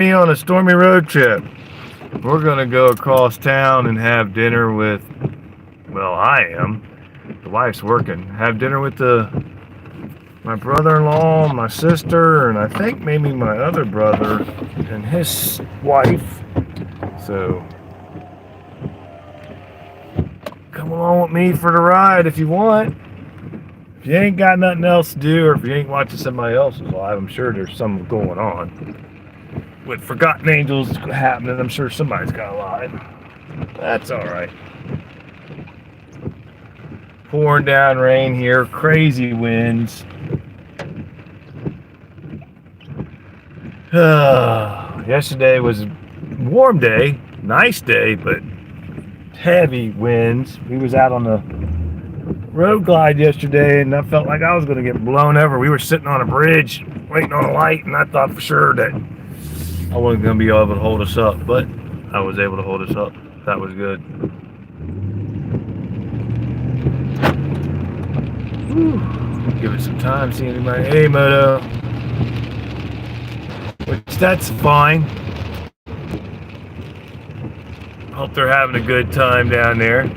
Me on a stormy road trip. We're gonna go across town and have dinner with, well, I am. The wife's working. Have dinner with my brother-in-law, my sister, and I think maybe my other brother and his wife. So come along with me for the ride if you want. If you ain't got nothing else to do, or if you ain't watching somebody else's live, I'm sure there's something going on. With Forgotten Angels happening, I'm sure somebody's got a live. That's alright. Pouring down rain here, crazy winds. Yesterday was a warm day, nice day, but heavy winds. We was out on the road glide yesterday, and I felt like I was going to get blown over. We were sitting on a bridge, waiting on a light, and I thought for sure that I wasn't going to be able to hold us up, but I was able to hold us up. That was good. Whew. Give it some time, see anybody. Hey, Moto. Which, that's fine. Hope they're having a good time down there.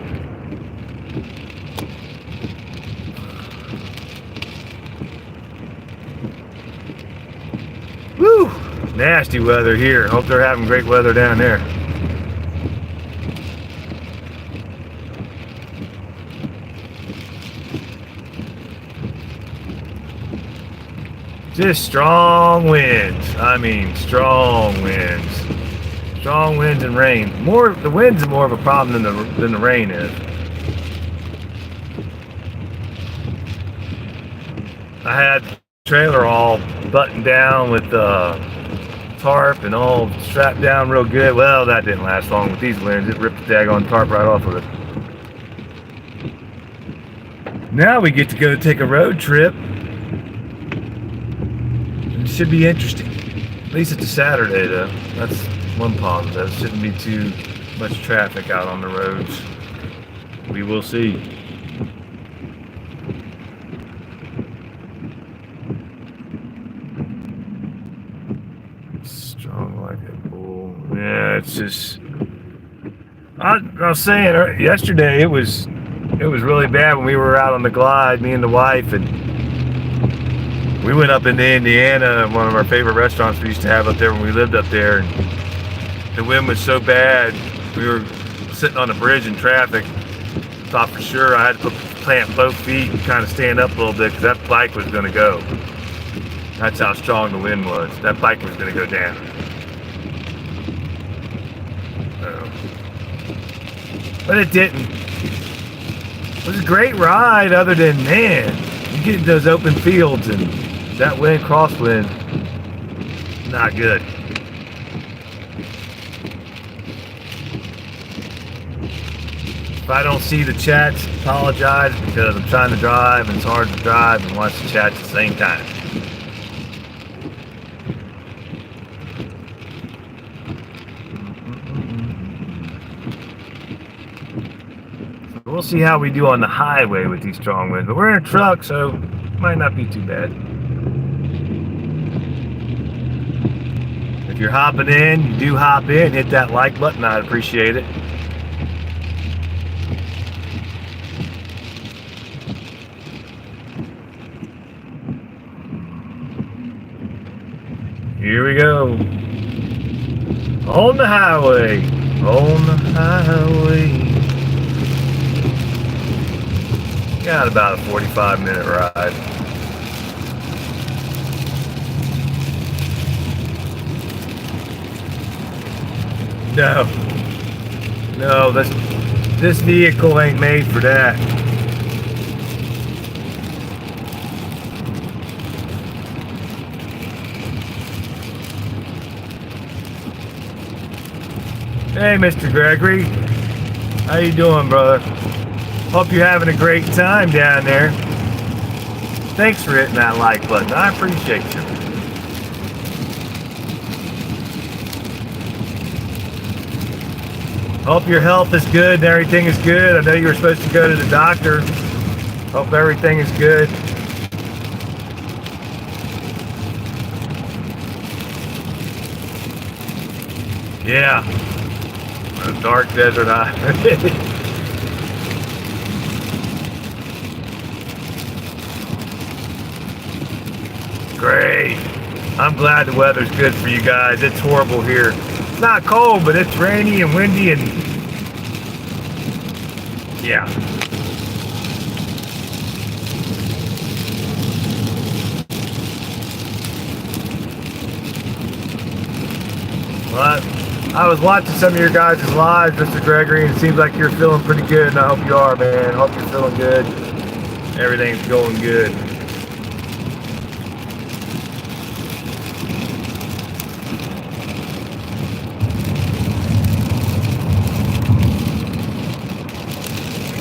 Woo! Nasty weather here. Hope they're having great weather down there. Just strong winds. I mean, strong winds. Strong winds and rain. The winds are more of a problem than the rain is. I had the trailer all buttoned down with tarp and all strapped down real good. Well, that didn't last long with these winds. It ripped the daggone tarp right off of it. Now we get to go take a road trip. It should be interesting. At least it's a Saturday, though. That's one positive. Shouldn't be too much traffic out on the roads. We will see. Strong like a bull. Yeah, it's just. I was saying yesterday it was really bad when we were out on the glide, me and the wife, and we went up into Indiana, one of our favorite restaurants we used to have up there when we lived up there. And the wind was so bad, we were sitting on a bridge in traffic. Thought for sure I had to plant both feet and kind of stand up a little bit because that bike was going to go. That's how strong the wind was. That bike was going to go down. But it didn't. It was a great ride other than, man, you get into those open fields and that wind, crosswind, not good. If I don't see the chats, apologize because I'm trying to drive and it's hard to drive and watch the chats at the same time. We'll see how we do on the highway with these strong winds, but we're in a truck, so it might not be too bad. If you're hopping in, you do hop in, hit that like button, I'd appreciate it. Here we go. On the highway, on the highway. Got about a 45-minute ride. No, this vehicle ain't made for that. Hey, Mr. Gregory. How you doing, brother? Hope you're having a great time down there. Thanks for hitting that like button. I appreciate you. Hope your health is good and everything is good. I know you were supposed to go to the doctor. Hope everything is good. Yeah, a dark desert island. Great. I'm glad the weather's good for you guys. It's horrible here. It's not cold, but it's rainy and windy and yeah. Well, I was watching some of your guys' lives, Mr. Gregory, and it seems like you're feeling pretty good, and I hope you are, man. I hope you're feeling good. Everything's going good.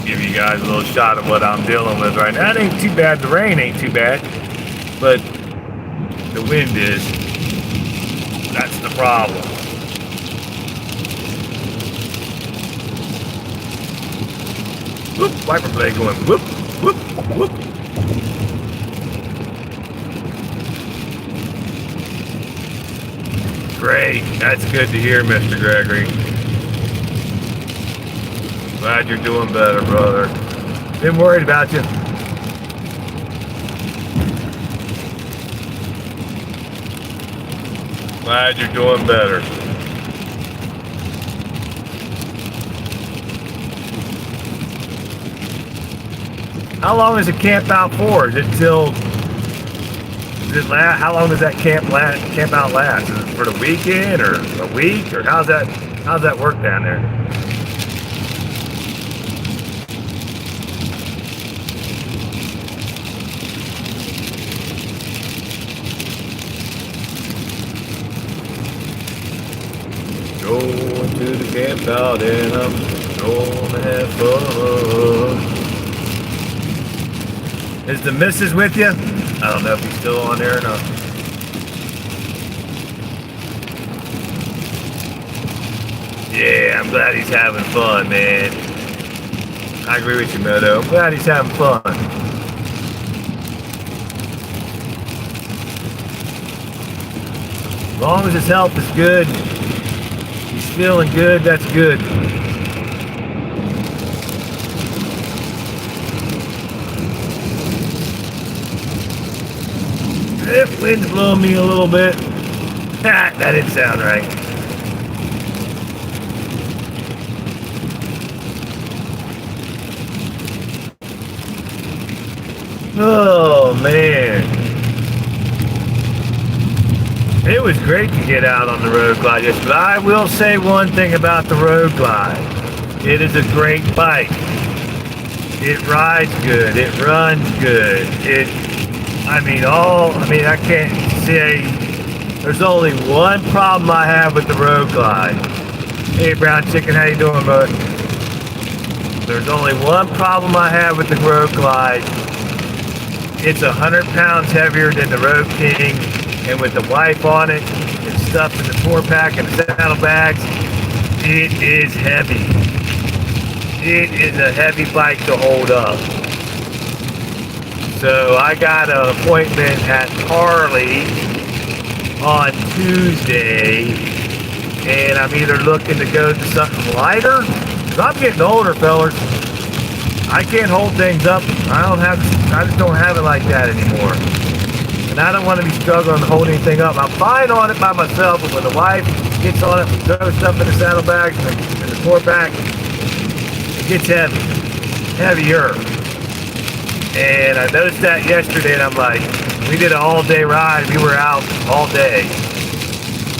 Give you guys a little shot of what I'm dealing with right now. It ain't too bad. The rain ain't too bad, but the wind is. That's the problem. Whoop, wiper blade going whoop, whoop, whoop. Great. That's good to hear, Mr. Gregory. Glad you're doing better, brother. Been worried about you. Glad you're doing better. How long is the camp out for? Is it till? Is it last? How long does that camp out last? Is it for the weekend or a week or how's that work down there? Going to the camp out and I'm going to have fun. Is the missus with you? I don't know if he's still on there or not. Yeah, I'm glad he's having fun, man. I agree with you, Moto. I'm glad he's having fun. As long as his health is good, he's feeling good, that's good. The wind's blowing me a little bit. That didn't sound right. Oh, man. It was great to get out on the road glide, yes, but I will say one thing about the road glide. It is a great bike. It rides good. It runs good. I can't say there's only one problem I have with the road glide. Hey, Brown Chicken, how you doing, bud? There's only one problem I have with the road glide. It's 100 pounds heavier than the Road King, and with the wife on it and stuff in the tour pack and the saddlebags, it is heavy. It is a heavy bike to hold up. So I got an appointment at Harley on Tuesday, and I'm either looking to go to something lighter, because I'm getting older, fellas. I can't hold things up. I just don't have it like that anymore. And I don't want to be struggling to hold anything up. I'm fine on it by myself, but when the wife gets on it, we throw stuff in the saddlebags and the tour pack, it gets heavier. And I noticed that yesterday, and I'm like, we did an all-day ride. We were out all day.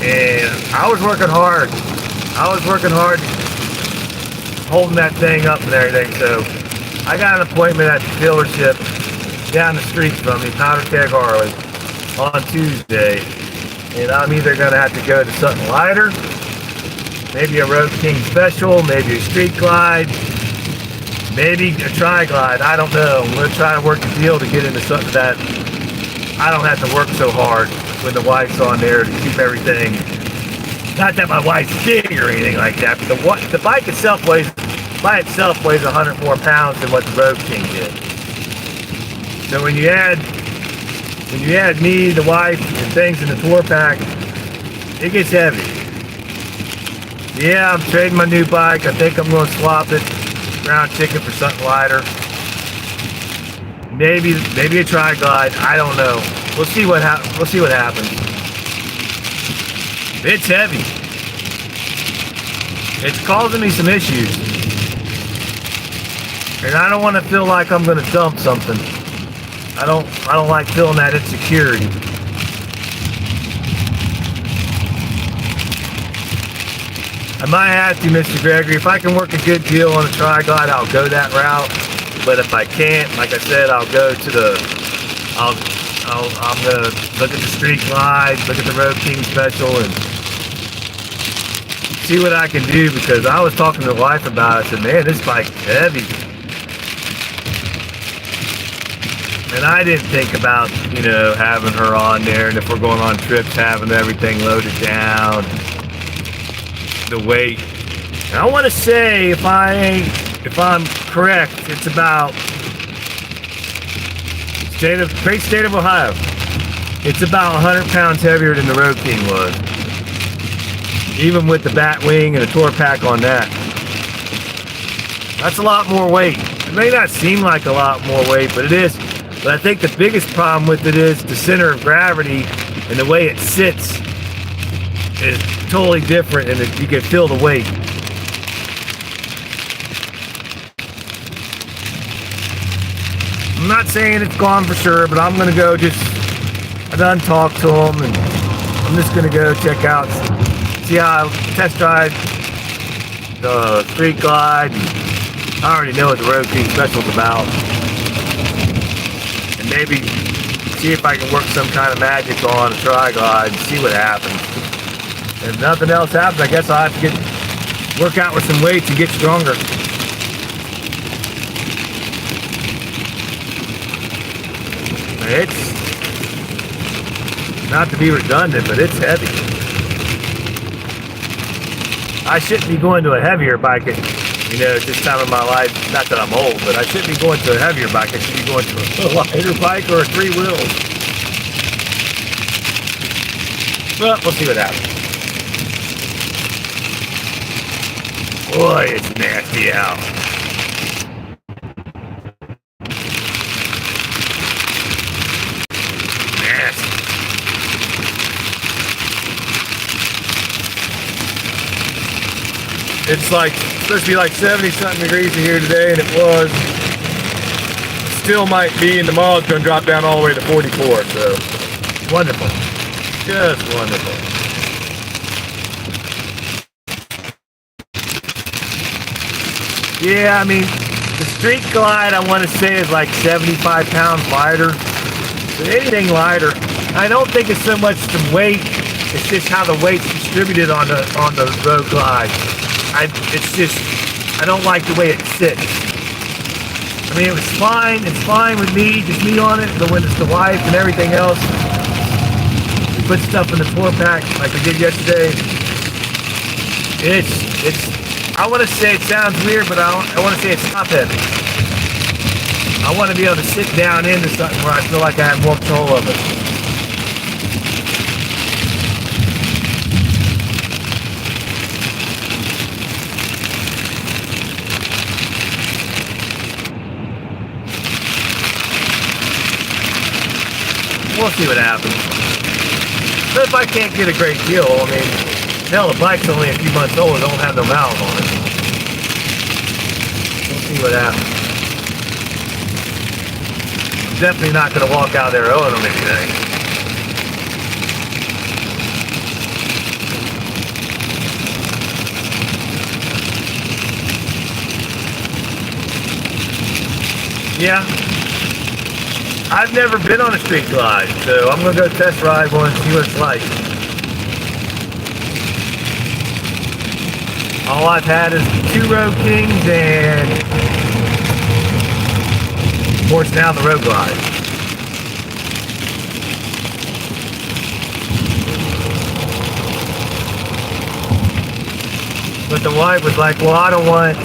And I was working hard. Holding that thing up and everything. So I got an appointment at the dealership down the street from me, Powder Keg Harley, on Tuesday. And I'm either going to have to go to something lighter, maybe a Road King Special, maybe a Street Glide, maybe a Tri-Glide, I don't know. I'm going to try to work a deal to get into something that I don't have to work so hard when the wife's on there to keep everything. Not that my wife's big or anything like that, but the bike itself by itself weighs 100 more pounds than what the Road King did. So when you add me, the wife, and things in the tour pack, it gets heavy. Yeah, I'm trading my new bike. I think I'm going to swap it, round chicken, for something lighter. Maybe a tri-glide. I don't know. We'll see what happens. It's heavy. It's causing me some issues, and I don't want to feel like I'm going to dump something. I don't like feeling that insecurity. I might have to, Mr. Gregory. If I can work a good deal on a tri-glide, I'll go that route. But if I can't, like I said, I'll go to the. I'm gonna look at the Street Glide, look at the Road King Special, and see what I can do. Because I was talking to the wife about it. I said, "Man, this bike's heavy," and I didn't think about having her on there, and if we're going on trips, having everything loaded down. The weight. And I want to say, if I'm correct, it's about great state of Ohio. It's about 100 pounds heavier than the Road King was, even with the bat wing and the tour pack on that. That's a lot more weight. It may not seem like a lot more weight, but it is. But I think the biggest problem with it is the center of gravity and the way it sits is totally different, and you can feel the weight. I'm not saying it's gone for sure, but I'm gonna go I done talked to them, and I'm just gonna go check out, see how I test drive the Street Glide. I already know what the Road King Special's about, and maybe see if I can work some kind of magic on a tri-glide and see what happens. If nothing else happens, I guess I'll have to work out with some weights and get stronger. It's not to be redundant, but it's heavy. I shouldn't be going to a heavier bike at this time of my life. Not that I'm old, but I shouldn't be going to a heavier bike. I should be going to a lighter bike or a 3 wheels. But we'll see what happens. Boy, it's nasty out. Nasty. It's supposed to be like 70-something degrees here today, and it was. Still might be, and tomorrow it's going to drop down all the way to 44, so wonderful. Just wonderful. Yeah, I mean, the Street Glide, I want to say, is like 75 pounds lighter. So anything lighter. I don't think it's so much the weight, it's just how the weight's distributed on the Road Glide. I don't like the way it sits. I mean, it's fine with me, just me on it, but when it's the wife and everything else, we put stuff in the tour pack like we did yesterday. I want to say it sounds weird, but I want to say it's top heavy. I want to be able to sit down into something where I feel like I have more control of it. We'll see what happens. But if I can't get a great deal, I mean, hell, the bike's only a few months old, it don't have no miles on it. We'll see what happens. I'm definitely not going to walk out there owing them anything. Yeah. I've never been on a Street Glide, so I'm going to go test ride one and see what it's like. All I've had is 2 Road Kings and, of course, now the Road Glide. But the wife was like, well, I don't want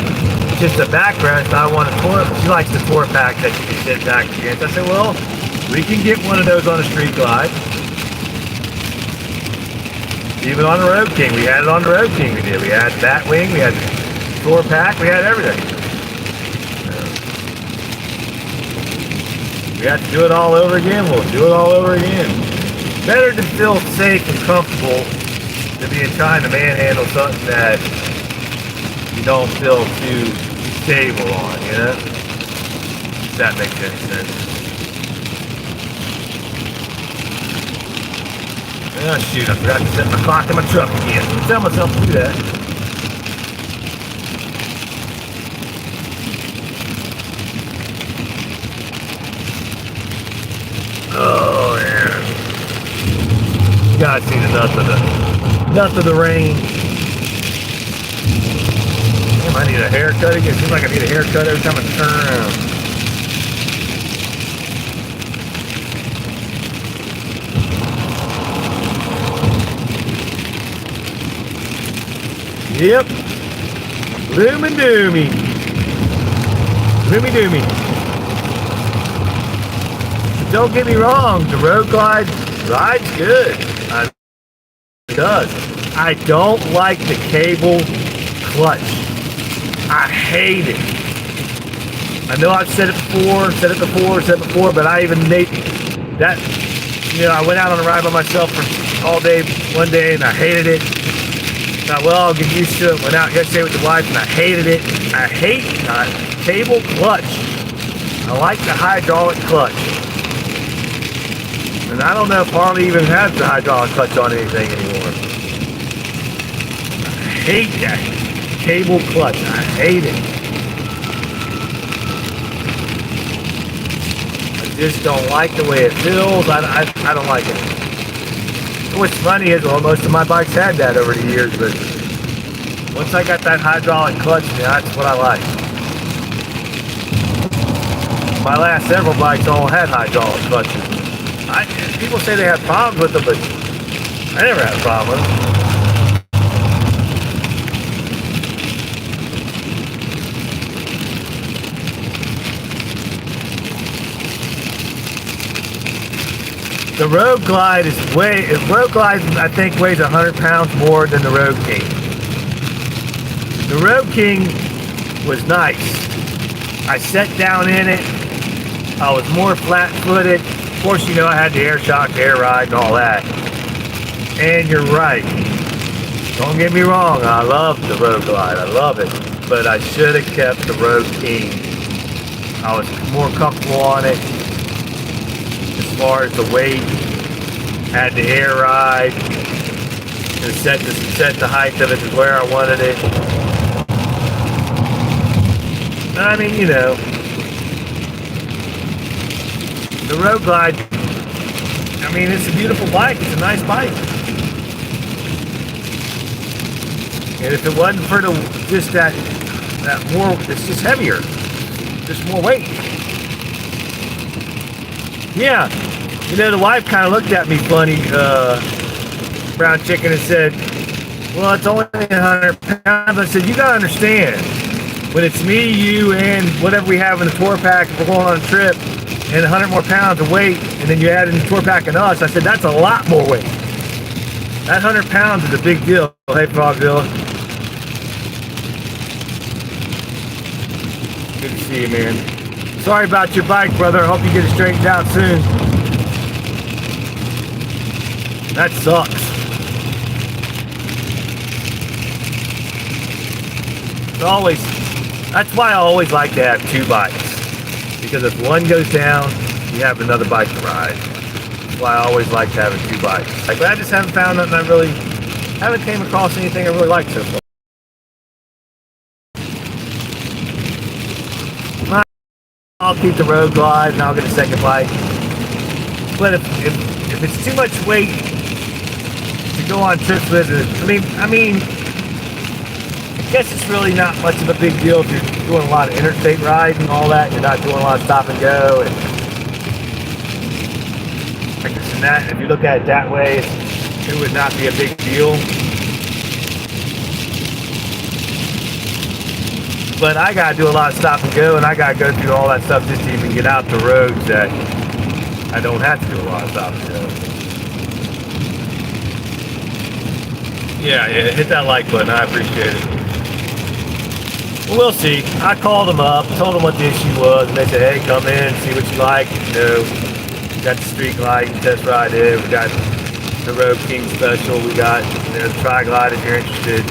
just a backrest, I want a tour. She likes the tour pack that you can sit back against. I said, well, we can get one of those on a Street Glide. Even on the Road King, we had it on the Road King. We did. We had that wing, we had the tour pack, we had everything. We have to do it all over again. We'll do it all over again. Better to feel safe and comfortable than be trying to manhandle something that you don't feel too stable on, you know? If that makes any sense. Oh shoot, I forgot to set my clock in my truck again. I'll tell myself to do that. Oh yeah. You gotta see the nuts of the rain. Damn, I need a haircut again. It seems like I need a haircut every time I turn around. Yep. Loomy doomy. Loomy doomy. Don't get me wrong, the Road Glide ride's good. It does. I don't like the cable clutch. I hate it. I know I've said it before, but I even made that, you know, I went out on a ride by myself for all day, one day, and I hated it. Thought, well, I'll get used to it. Went out yesterday with the wife, and I hated it. I hate cable clutch. I like the hydraulic clutch. And I don't know if Harley even has the hydraulic clutch on anything anymore. I hate that cable clutch. I hate it. I just don't like the way it feels. I don't like it. What's funny is, well, most of my bikes had that over the years, but once I got that hydraulic clutch, yeah, that's what I like. My last several bikes all had hydraulic clutches. People say they have problems with them, but I never had a problem with them. The Road Glide I think weighs 100 pounds more than the Road King. The Road King was nice. I sat down in it. I was more flat-footed. Of course, you know, I had the air shock, the air ride, and all that. And you're right. Don't get me wrong. I love the Road Glide. I love it. But I should have kept the Road King. I was more comfortable on it. As far as the weight, had the air ride, and set the height of it to where I wanted it. I mean, you know, the Road Glide, I mean, it's a beautiful bike. It's a nice bike. And if it wasn't for just that more, it's just heavier, just more weight. Yeah, you know, the wife kind of looked at me funny, brown chicken, and said, well, it's only 100 pounds. I said, you got to understand, when it's me, you, and whatever we have in the tour pack, if we're going on a trip, and 100 more pounds of weight, and then you add in the tour pack and us, I said, that's a lot more weight. That 100 pounds is a big deal. Hey, Frogzilla. Good to see you, man. Sorry about your bike, brother. I hope you get it straightened out soon. That sucks. That's why I always like to have two bikes. Because if one goes down, you have another bike to ride. That's why I always like having two bikes. Like, but I just haven't found nothing haven't came across anything I really like so far. I'll keep the Road Glide and I'll get a second bike. But if it's too much weight to go on trips with it, I mean, I guess it's really not much of a big deal if you're doing a lot of interstate rides and all that. You're not doing a lot of stop and go. And I guess in that, if you look at it that way, it would not be a big deal. But I gotta do a lot of stop and go, and I gotta go through all that stuff just to even get out the roads that I don't have to do a lot of stop and go. Yeah, hit that like button. I appreciate it. Well, we'll see. I called them up, told them what the issue was, and they said, hey, come in, see what you like. You know, we got the street light, test ride it. We got the Road King special. We got, you know, the Tri-Glide if you're interested.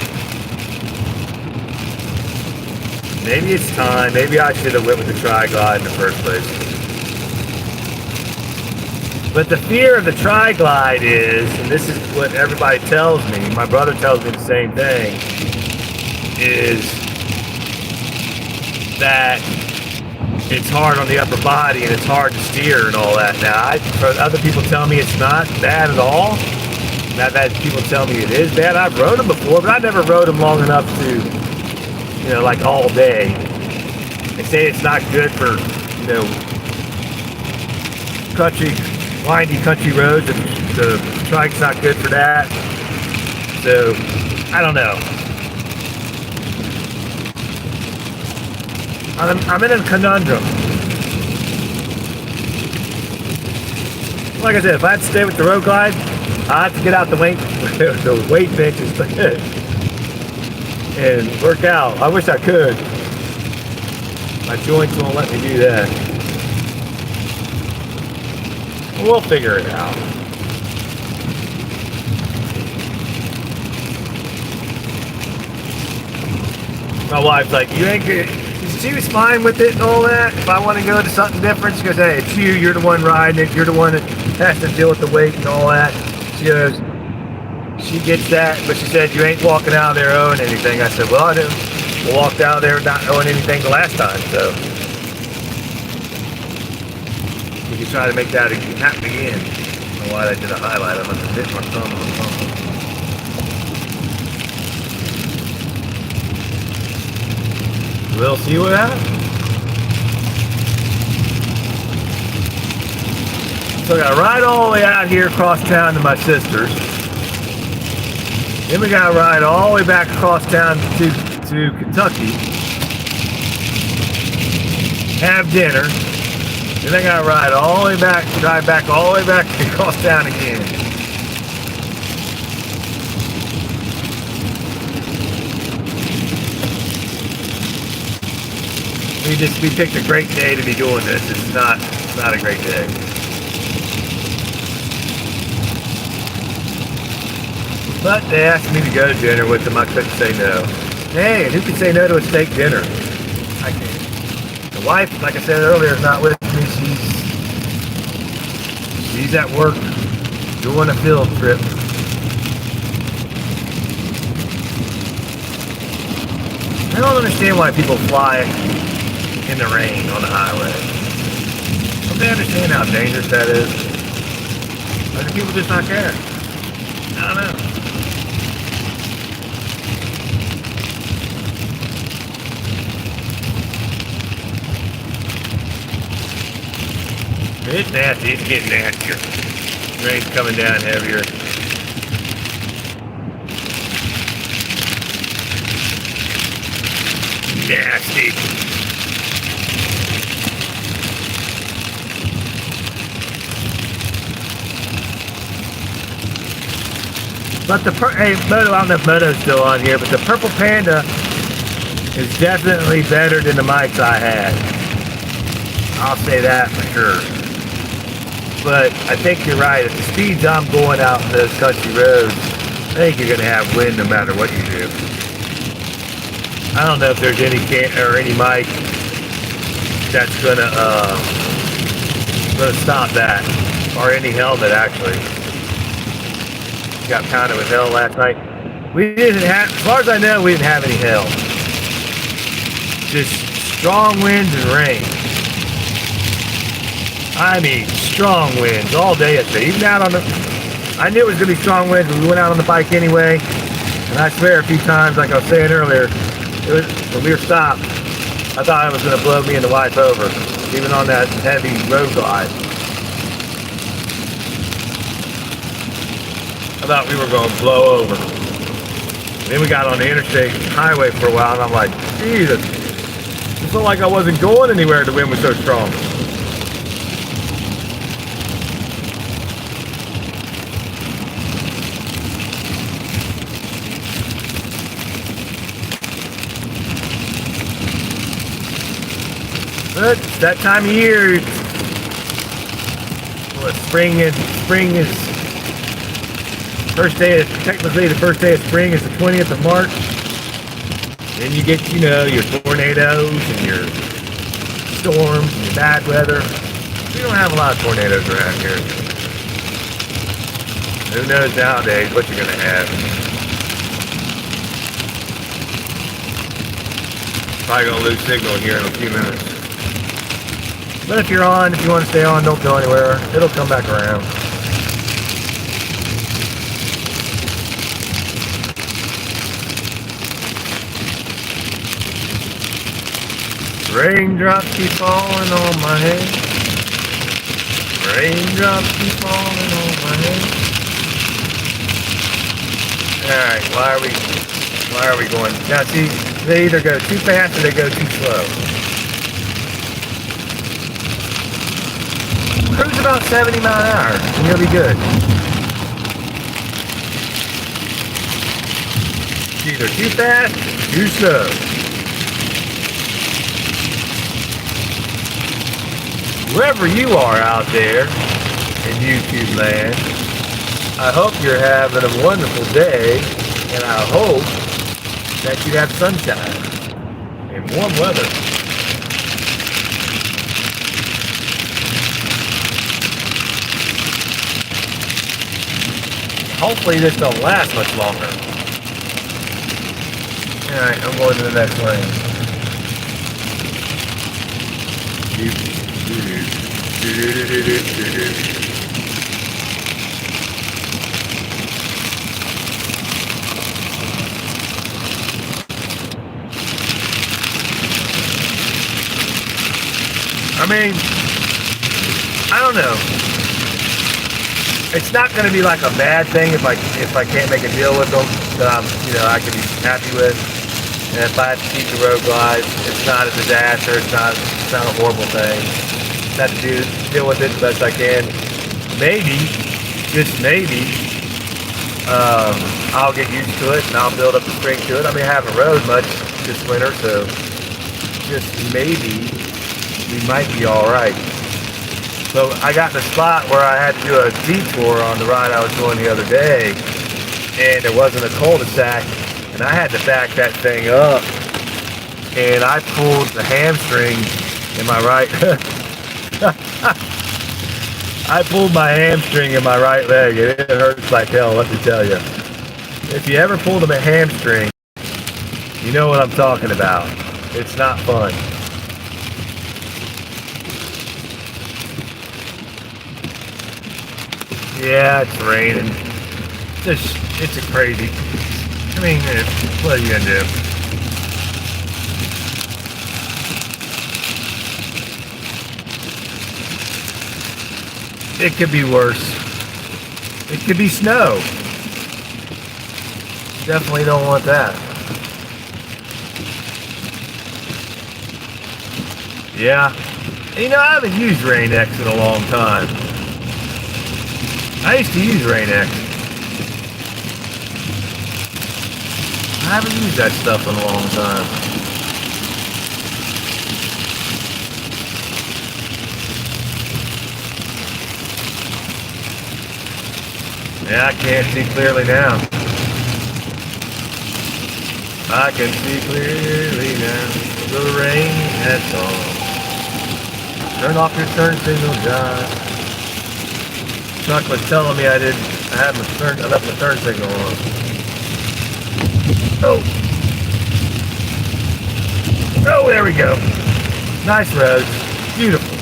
Maybe it's time. Maybe I should have went with the Tri-Glide in the first place. But the fear of the Tri-Glide is, and this is what everybody tells me, my brother tells me the same thing, is that it's hard on the upper body and it's hard to steer and all that. Now, other people tell me it's not bad at all. Not bad. People tell me it is bad. I've rode them before, but I never rode them long enough to, you know, like all day. They say it's not good for, you know, windy country roads. The trike's not good for that. So, I don't know. I'm in a conundrum. Like I said, if I had to stay with the Road Glide, I have to get out the weight benches and work out. I wish I could. My joints won't let me do that. We'll figure it out. My wife's like, you ain't good. She was fine with it and all that. If I want to go to something different, she goes, hey, it's you. You're the one riding it. You're the one that has to deal with the weight and all that. She goes, she gets that, but she said, you ain't walking out there owing anything. I said, well, I didn't. I walked out there not owing anything the last time, so we can try to make that happen again. I don't know why I did a highlight. I must have hit my thumb on something. We'll see what happens. So I gotta ride all the way out here across town to my sister's. Then we gotta ride all the way back across town to Kentucky. Have dinner. Then I gotta drive all the way back across town again. We picked a great day to be doing this. It's not a great day. But they asked me to go to dinner with them. I couldn't say no. Hey, and who can say no to a steak dinner? I can't. The wife, like I said earlier, is not with me. She's at work doing a field trip. I don't understand why people fly in the rain on the highway. Don't they understand how dangerous that is? Or do people just not care? I don't know. It's nasty. It's getting nastier. Rain's coming down heavier. Nasty. But hey, Moto, I don't know if Moto's still on here, but the Purple Panda is definitely better than the mics I had. I'll say that for sure. But I think you're right. At the speeds I'm going out in those country roads, I think you're going to have wind no matter what you do. I don't know if there's any mic that's going to stop that, or any helmet actually. Got pounded with hail last night. We didn't have, as far as I know, we didn't have any hail. Just strong winds and rain. I mean, strong winds all day yesterday. Even out on I knew it was going to be strong winds when we went out on the bike anyway. And I swear a few times, like I was saying earlier, when we were stopped, I thought it was going to blow me and the wife over, even on that heavy road glide. I thought we were going to blow over. And then we got on the interstate highway for a while, and I'm like, Jesus, it felt like I wasn't going anywhere. The wind was so strong. But it's that time of year. Well, spring is first day. Technically, the first day of spring is the 20th of March. Then you get, your tornadoes and your storms and your bad weather. We don't have a lot of tornadoes around here. Who knows nowadays what you're gonna have? Probably gonna lose signal here in a few minutes. But if you want to stay on, don't go anywhere. It'll come back around. Raindrops keep falling on my head. Raindrops keep falling on my head. Alright, why are we going? Now see, they either go too fast or they go too slow. Cruise about 70 miles an hour and you'll be good. It's either too fast or too slow. Wherever you are out there in YouTube land, I hope you're having a wonderful day, and I hope that you have sunshine and warm weather. Hopefully this don't last much longer. Alright, I'm going to the next lane. I mean, I don't know. It's not going to be like a bad thing if I can't make a deal with them that I can be happy with. And if I have to keep the road glide, it's not a disaster. It's not a horrible thing. Just have to deal with it the best I can. Maybe, just maybe, I'll get used to it and I'll build up the strength to it. I mean, I haven't rode much this winter, so just maybe we might be all right. So I got in a spot where I had to do a detour on the ride I was doing the other day, and there wasn't a cul-de-sac, and I had to back that thing up, and I pulled the hamstring in my right. I pulled my hamstring in my right leg, and it hurts like hell, let me tell you. If you ever pulled a hamstring, you know what I'm talking about. It's not fun. Yeah, it's raining. It's a crazy. I mean, what are you gonna do? It could be worse. It could be snow. Definitely don't want that. Yeah. I haven't used Rain-X in a long time. I used to use Rain-X. I haven't used that stuff in a long time. Yeah, I can't see clearly now. I can see clearly now. The rain, that's all. Turn off your turn signal, John. Chuck was telling me I left the turn signal on. Oh, there we go. Nice road. Beautiful.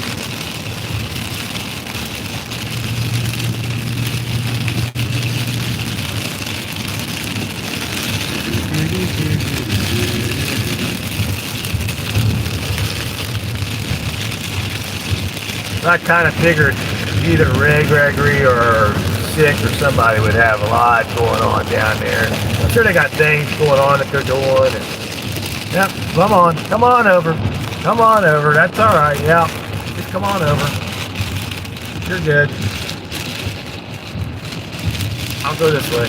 I kind of figured either Gregory or Sick or somebody would have a lot going on down there. I'm sure they got things going on that they're doing. Yep, come on over. Come on over, that's all right, yeah. Just come on over. You're good. I'll go this way.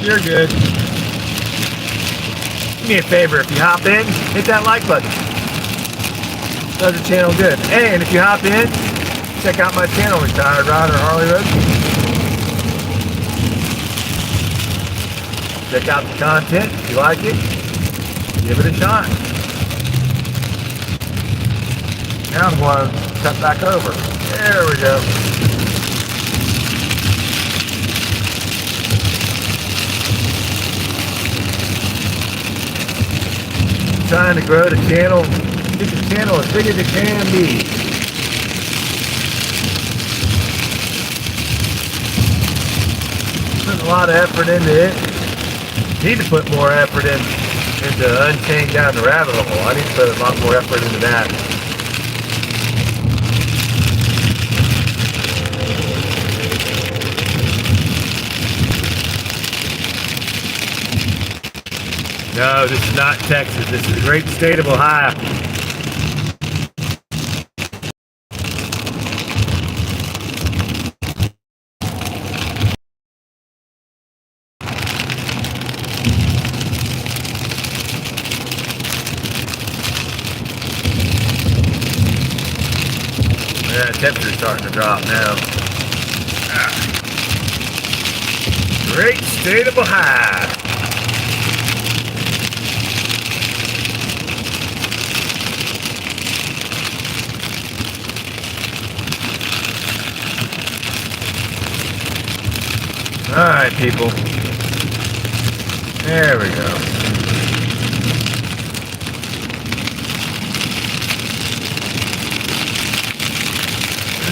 You're good. Do me a favor, if you hop in, hit that like button. Does the channel good. And if you hop in, check out my channel, Retired Rider Harley Road. Check out the content. If you like it, give it a shot. Now I'm going to cut back over. There we go. Trying to grow the channel, get the channel as big as it can be. Putting a lot of effort into it. Need to put more effort into Unchained Down the Rabbit Hole. I need to put a lot more effort into that. No, this is not Texas. This is the great state of Ohio. Yeah, temperature's starting to drop now. Great state of Ohio. Alright, people. There we go.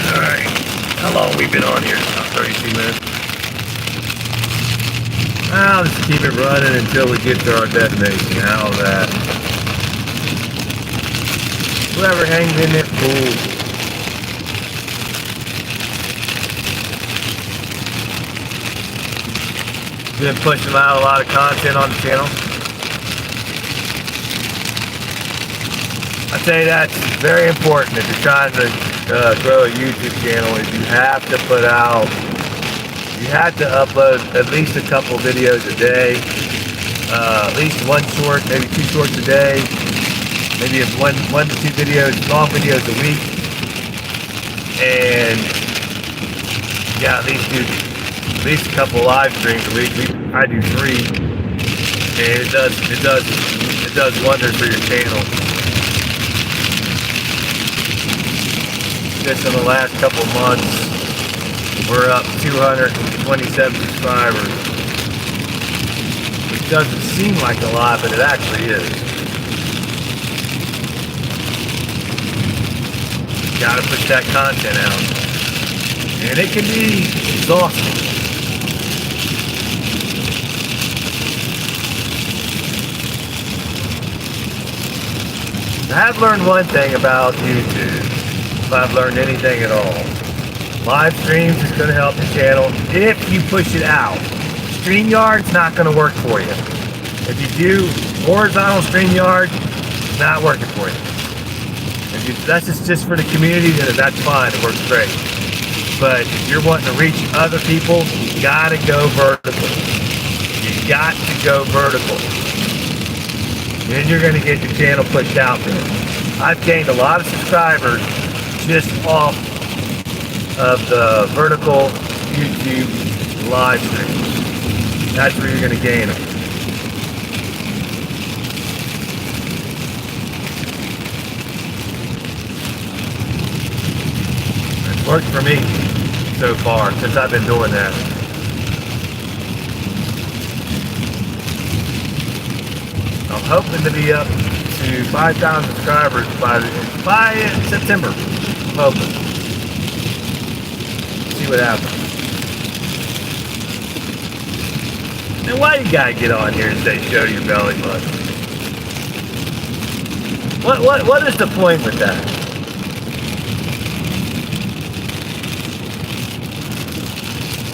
Alright. How long we been on here? About 32 minutes. I'll just keep it running until we get to our destination. How's that? Whoever hangs in there, cool. Been pushing out a lot of content on the channel. I say that's very important if you're trying to grow a YouTube channel. Is you have to put out, you have to upload at least a couple videos a day, at least one short, maybe two shorts a day, maybe one to two videos, long videos a week, and yeah, at least a couple live streams a week. I do 3, and it does wonders for your channel. Just in the last couple months, we're up 227 subscribers, which doesn't seem like a lot, but it actually is. Gotta push that content out, and it can be exhausting. I've learned one thing about YouTube, if I've learned anything at all. Live streams is going to help the channel if you push it out. StreamYard's not going to work for you. If you do horizontal StreamYard, it's not working for you. If you, that's just for the community, then that's fine, it works great. But if you're wanting to reach other people, you got to go vertical. You got to go vertical. Then you're going to get your channel pushed out there. I've gained a lot of subscribers just off of the vertical YouTube live stream. That's where you're going to gain them. It's worked for me so far since I've been doing that. I'm hoping to be up to 5,000 subscribers by September. I'm hoping. See what happens. And why you gotta get on here and say show your belly button? What is the point with that?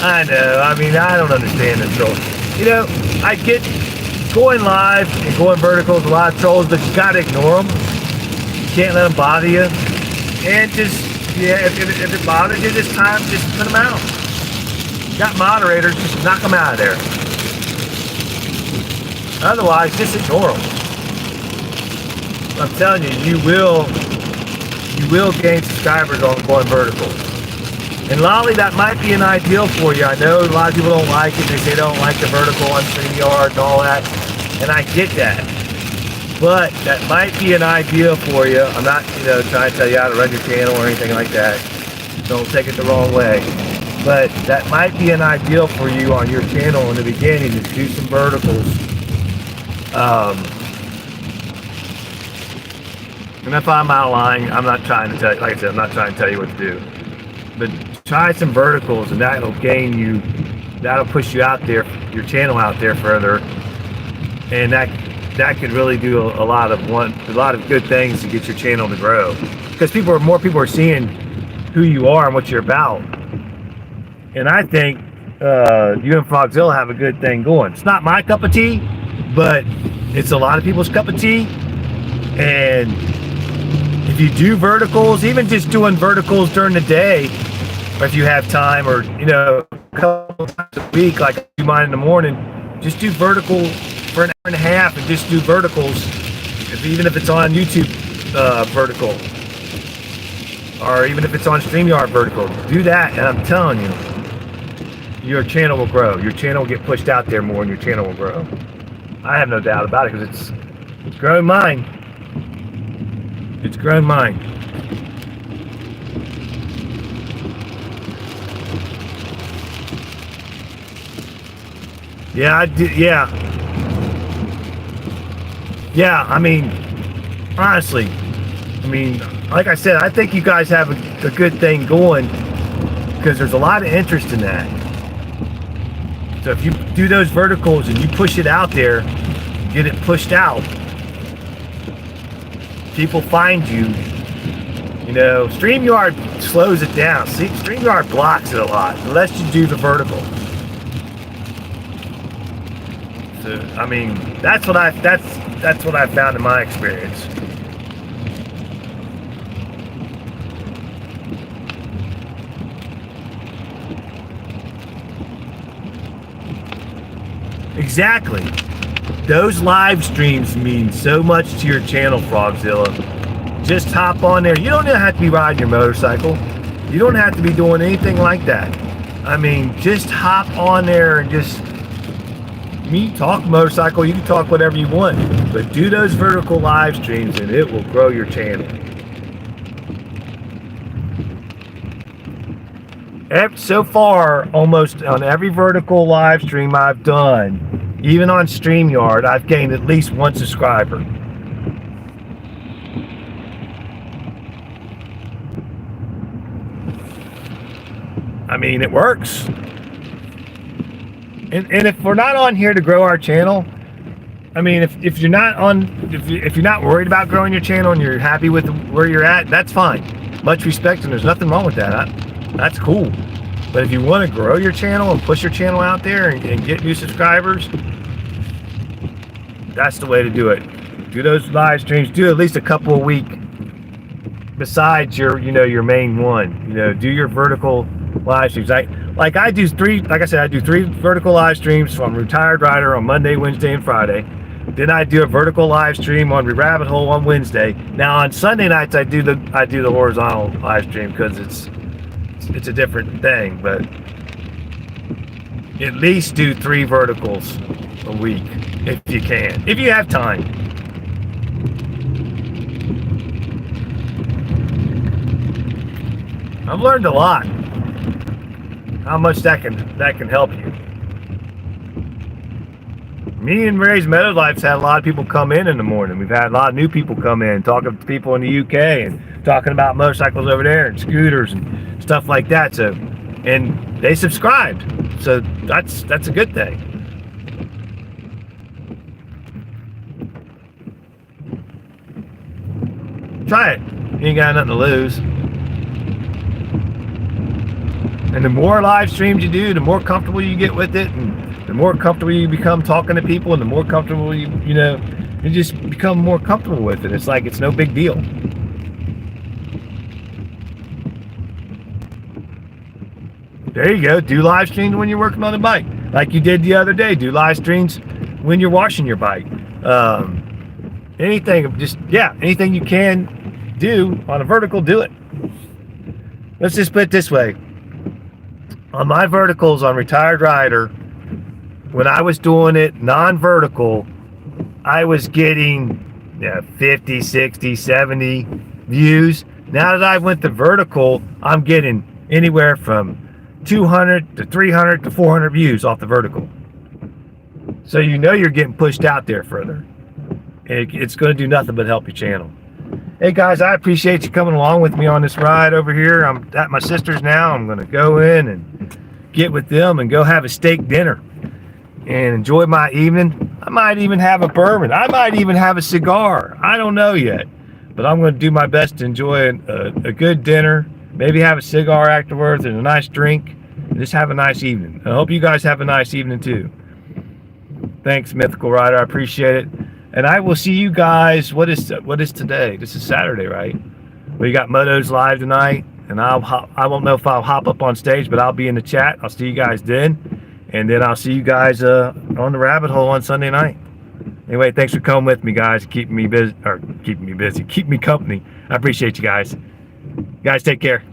I know. I mean, I don't understand this troll. You know, I get going live and going vertical is a lot of trolls, but you gotta ignore them. You can't let them bother you. And just, yeah, if it bothers you this time, just put them out. You got moderators, just knock them out of there. Otherwise, just ignore them. I'm telling you, you will gain subscribers on going vertical. And Lolly, that might be an ideal for you. I know a lot of people don't like it. They say they don't like the vertical on StreamYard and all that. And I get that. But that might be an ideal for you. I'm not, trying to tell you how to run your channel or anything like that. Don't take it the wrong way. But that might be an ideal for you on your channel in the beginning to do some verticals. And if I'm out of line, I'm not trying to tell you, like I said, I'm not trying to tell you what to do. But try some verticals, and that'll push you out there, your channel out there further. And that could really do a lot of good things to get your channel to grow. Because more people are seeing who you are and what you're about. And I think you and Frogzilla have a good thing going. It's not my cup of tea, but it's a lot of people's cup of tea. And if you do verticals, even just doing verticals during the day, or if you have time, or a couple times a week, like I do mine in the morning, just do vertical for an hour and a half and just do verticals, even if it's on YouTube vertical, or even if it's on StreamYard vertical. Do that, and I'm telling you, your channel will grow. Your channel will get pushed out there more, and your channel will grow. I have no doubt about it, because it's growing mine. It's grown mine. Yeah, I did. Yeah. I mean, honestly, like I said, I think you guys have a good thing going, because there's a lot of interest in that. So if you do those verticals and you push it out there, get it pushed out, people find you. StreamYard slows it down. See, StreamYard blocks it a lot unless you do the vertical. So that's what I've found in my experience. Exactly. Those live streams mean so much to your channel, Frogzilla. Just hop on there. You don't even have to be riding your motorcycle. You don't have to be doing anything like that. Just hop on there and just talk motorcycle. You can talk whatever you want, but do those vertical live streams and it will grow your channel. So far, almost on every vertical live stream I've done, even on StreamYard, I've gained at least one subscriber. It works. And if we're not on here to grow our channel, if you're not worried about growing your channel and you're happy with where you're at, that's fine. Much respect, and there's nothing wrong with that. That's cool. But if you want to grow your channel and push your channel out there and get new subscribers, that's the way to do it. Do those live streams. Do at least a couple a week besides your main one. Do your vertical live streams. I do three vertical live streams from Retired Rider on Monday, Wednesday, and Friday. Then I do a vertical live stream on Rabbit Hole on Wednesday. Now on Sunday nights I do the horizontal live stream because it's a different thing, but at least do 3 verticals a week if you can, if you have time. I've learned a lot. How much that can help you. Me and Ray's Meadow Life's had a lot of people come in the morning. We've had a lot of new people come in, talking to people in the UK and talking about motorcycles over there and scooters and stuff like that. So, and they subscribed. So that's a good thing. Try it. You ain't got nothing to lose. And the more live streams you do, the more comfortable you get with it, and the more comfortable you become talking to people, and the more comfortable you just become more comfortable with it. It's like it's no big deal. There you go. Do live streams when you're working on the bike, like you did the other day. Do live streams when you're washing your bike. Anything, just, yeah, anything you can do on a vertical, do it. Let's just put it this way. On my verticals on Retired Rider, when I was doing it non-vertical, I was getting 50, 60, 70 views. Now that I went to vertical, I'm getting anywhere from 200 to 300 to 400 views off the vertical. So you know you're getting pushed out there further. It's going to do nothing but help your channel. Hey guys, I appreciate you coming along with me on this ride over here. I'm at my sister's now. I'm going to go in and get with them and go have a steak dinner and enjoy my evening. I might even have a bourbon. I might even have a cigar. I don't know yet, but I'm going to do my best to enjoy a good dinner, maybe have a cigar afterwards and a nice drink, and just have a nice evening. I hope you guys have a nice evening too. Thanks, Mythical Rider. I appreciate it. And I will see you guys. What is today? This is Saturday, right? We got Motos live tonight, and I won't know if I'll hop up on stage, but I'll be in the chat. I'll see you guys then, and then I'll see you guys on the rabbit hole on Sunday night. Anyway, thanks for coming with me, guys. Keeping me busy, keep me company. I appreciate you guys. Guys, take care.